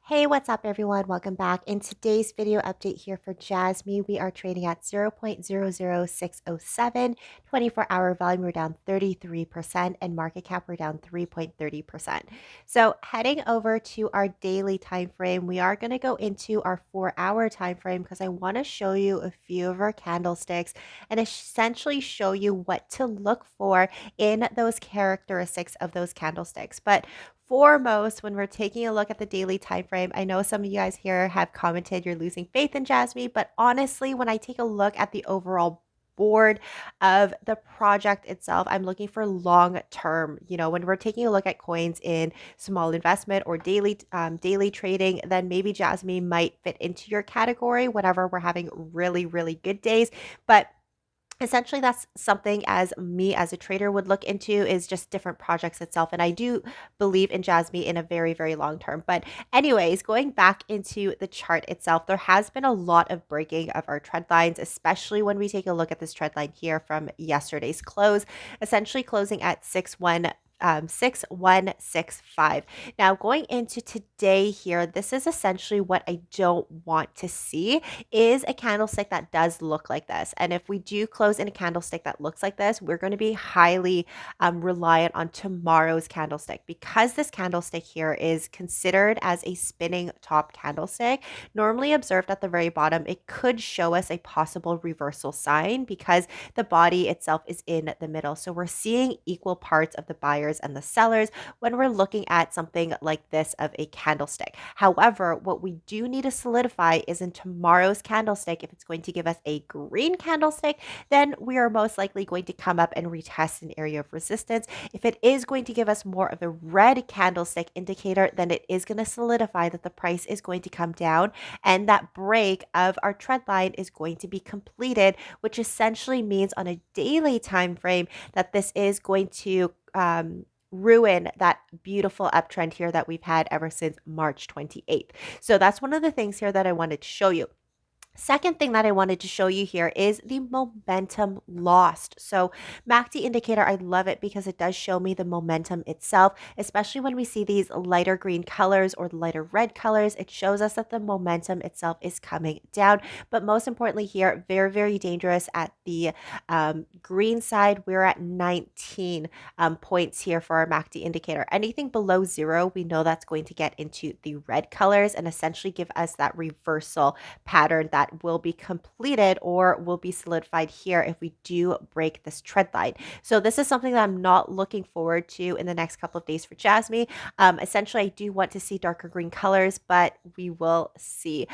Hey, what's up everyone? Welcome back. In today's video update here for Jasmy, we are trading at 0.00607. 24-hour volume, we're down 33%, and market cap, we're down 3.30%. So heading over to our daily time frame, we are going to go into our 4-hour time frame because I want to show you a few of our candlesticks and essentially show you what to look for in those characteristics of those candlesticks. But foremost, when we're taking a look at the daily time frame, I know some of you guys here have commented you're losing faith in Jasmy, but honestly, when I take a look at the overall board of the project itself, I'm looking for long term. When we're taking a look at coins in small investment or daily trading, then maybe Jasmy might fit into your category whenever we're having really good days. But essentially that's something as me as a trader would look into, is just different projects itself, and I do believe in Jasmy in a very long term. But anyways, going back into the chart itself, there has been a lot of breaking of our trend lines, especially when we take a look at this trend line here from yesterday's close, essentially closing at 6165. Now going into today here, this is essentially what I don't want to see, is a candlestick that does look like this. And if we do close in a candlestick that looks like this, we're going to be highly reliant on tomorrow's candlestick, because this candlestick here is considered as a spinning top candlestick. Normally observed at the very bottom, it could show us a possible reversal sign because the body itself is in the middle. So we're seeing equal parts of the buyers and the sellers when we're looking at something like this of a candlestick. However, what we do need to solidify is in tomorrow's candlestick, if it's going to give us a green candlestick, then we are most likely going to come up and retest an area of resistance. If it is going to give us more of a red candlestick indicator, then it is going to solidify that the price is going to come down and that break of our trend line is going to be completed, which essentially means on a daily time frame that this is going to ruin that beautiful uptrend here that we've had ever since March 28th. So that's one of the things here that I wanted to show you. Second thing that I wanted to show you here is the momentum lost. So MACD indicator, I love it because it does show me the momentum itself, especially when we see these lighter green colors or lighter red colors. It shows us that the momentum itself is coming down. But most importantly here, very dangerous at the green side. We're at 19 points here for our MACD indicator. Anything below 0, we know that's going to get into the red colors and essentially give us that reversal pattern that will be completed or will be solidified here if we do break this trend line. So this is something that I'm not looking forward to in the next couple of days for Jasmy. Essentially, I do want to see darker green colors, but we will see.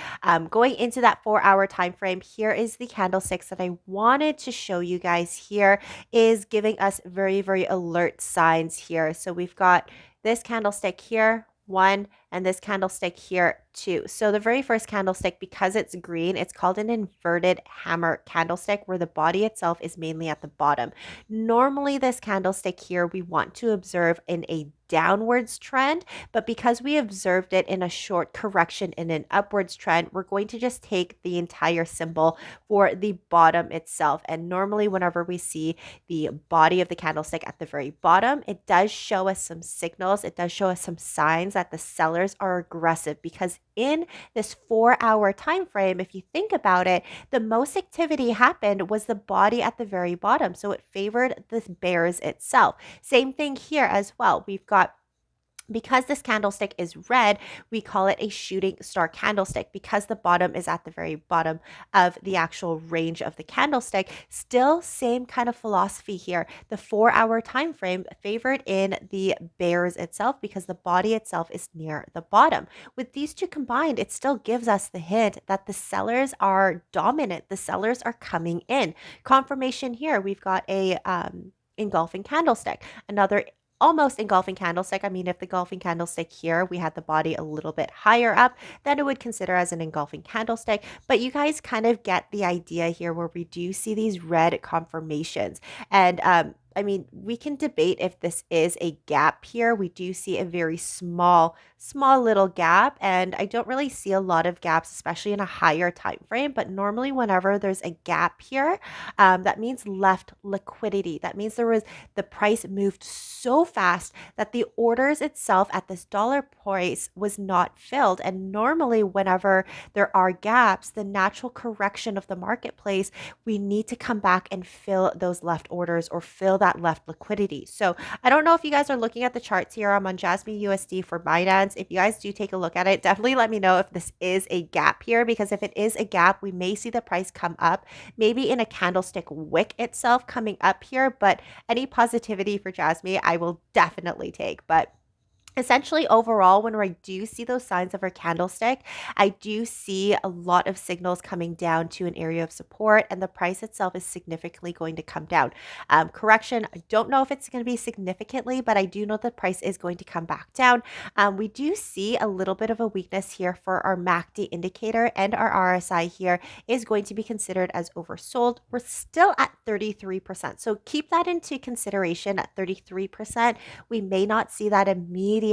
Going into that 4-hour time frame, here is the candlesticks that I wanted to show you guys. Here is giving us very alert signs here. So we've got this candlestick here, 1, and this candlestick here, 2. So the very first candlestick, because it's green, it's called an inverted hammer candlestick, where the body itself is mainly at the bottom. Normally this candlestick here we want to observe in a downwards trend, but because we observed it in a short correction in an upwards trend, we're going to just take the entire symbol for the bottom itself. And normally whenever we see the body of the candlestick at the very bottom, it does show us some signals, it does show us some signs that the sellers are aggressive, because in this 4-hour time frame, if you think about it, the most activity happened was the body at the very bottom, so it favored the bears itself. Same thing here as well. We've got, because this candlestick is red, we call it a shooting star candlestick, because the bottom is at the very bottom of the actual range of the candlestick. Still same kind of philosophy here. The 4-hour time frame favored in the bears itself because the body itself is near the bottom. With these two combined, it still gives us the hint that the sellers are dominant. The sellers are coming in. Confirmation here, we've got a engulfing candlestick, another almost engulfing candlestick. I mean, if the engulfing candlestick here, we had the body a little bit higher up, then it would consider as an engulfing candlestick. But you guys kind of get the idea here, where we do see these red confirmations. And I mean, we can debate if this is a gap here. We do see a very small small little gap, and I don't really see a lot of gaps, especially in a higher time frame. But normally whenever there's a gap here, that means left liquidity. That means the price moved so fast that the orders itself at this dollar price was not filled. And normally whenever there are gaps, the natural correction of the marketplace, we need to come back and fill those left orders or fill that left liquidity. So I don't know if you guys are looking at the charts here. I'm on Jasmy USD for Binance. If you guys do take a look at it, definitely let me know if this is a gap here, because if it is a gap, we may see the price come up, maybe in a candlestick wick itself coming up here. But any positivity for Jasmy, I will definitely take. But essentially, overall, when I do see those signs of our candlestick, I do see a lot of signals coming down to an area of support, and the price itself is significantly going to come down. Correction, I don't know if it's going to be significantly, but I do know the price is going to come back down. We do see a little bit of a weakness here for our MACD indicator, and our RSI here is going to be considered as oversold. We're still at 33%. So keep that into consideration at 33%. We may not see that immediate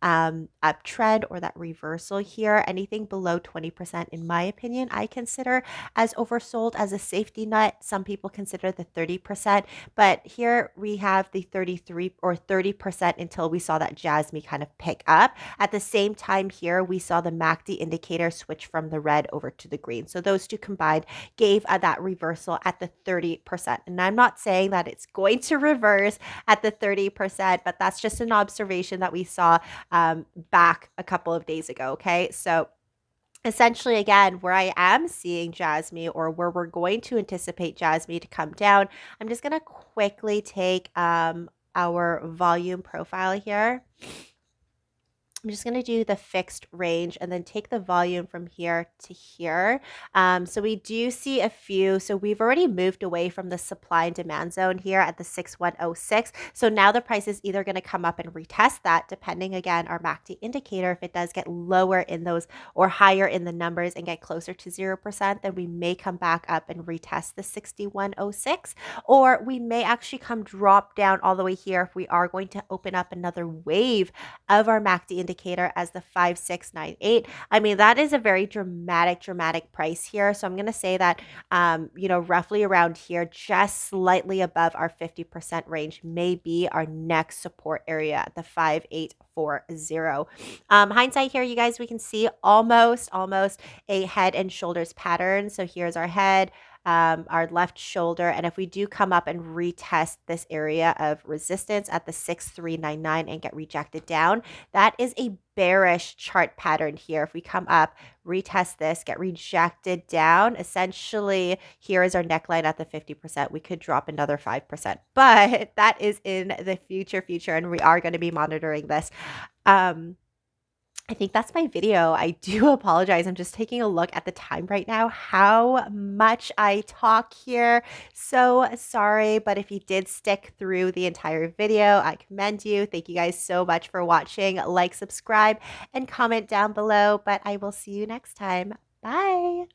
uptrend or that reversal here. Anything below 20%, in my opinion, I consider as oversold as a safety net. Some people consider the 30%, but here we have the 33 or 30% until we saw that Jasmy kind of pick up. At the same time here, we saw the MACD indicator switch from the red over to the green. So those two combined gave that reversal at the 30%. And I'm not saying that it's going to reverse at the 30%, but that's just an observation that we saw back a couple of days ago. Okay. So essentially, again, where I am seeing Jasmy, or where we're going to anticipate Jasmy to come down, I'm just going to quickly take our volume profile here. I'm just going to do the fixed range and then take the volume from here to here. So we do see a few. So we've already moved away from the supply and demand zone here at the 6106. So now the price is either going to come up and retest that, depending, again, our MACD indicator. If it does get lower in those or higher in the numbers and get closer to 0%, then we may come back up and retest the 6106. Or we may actually come drop down all the way here if we are going to open up another wave of our MACD indicator as the 5698. I mean, that is a very dramatic price here. So I'm going to say that, roughly around here, just slightly above our 50% range may be our next support area at the 5840. Hindsight here, you guys, we can see almost a head and shoulders pattern. So here's our head, our left shoulder. And if we do come up and retest this area of resistance at the 6399 and get rejected down, that is a bearish chart pattern here. If we come up, retest this, get rejected down, essentially here is our neckline at the 50%. We could drop another 5%, but that is in the future, and we are going to be monitoring this. I think that's my video. I do apologize. I'm just taking a look at the time right now, how much I talk here. So sorry, but if you did stick through the entire video, I commend you. Thank you guys so much for watching. Like, subscribe, and comment down below, but I will see you next time. Bye.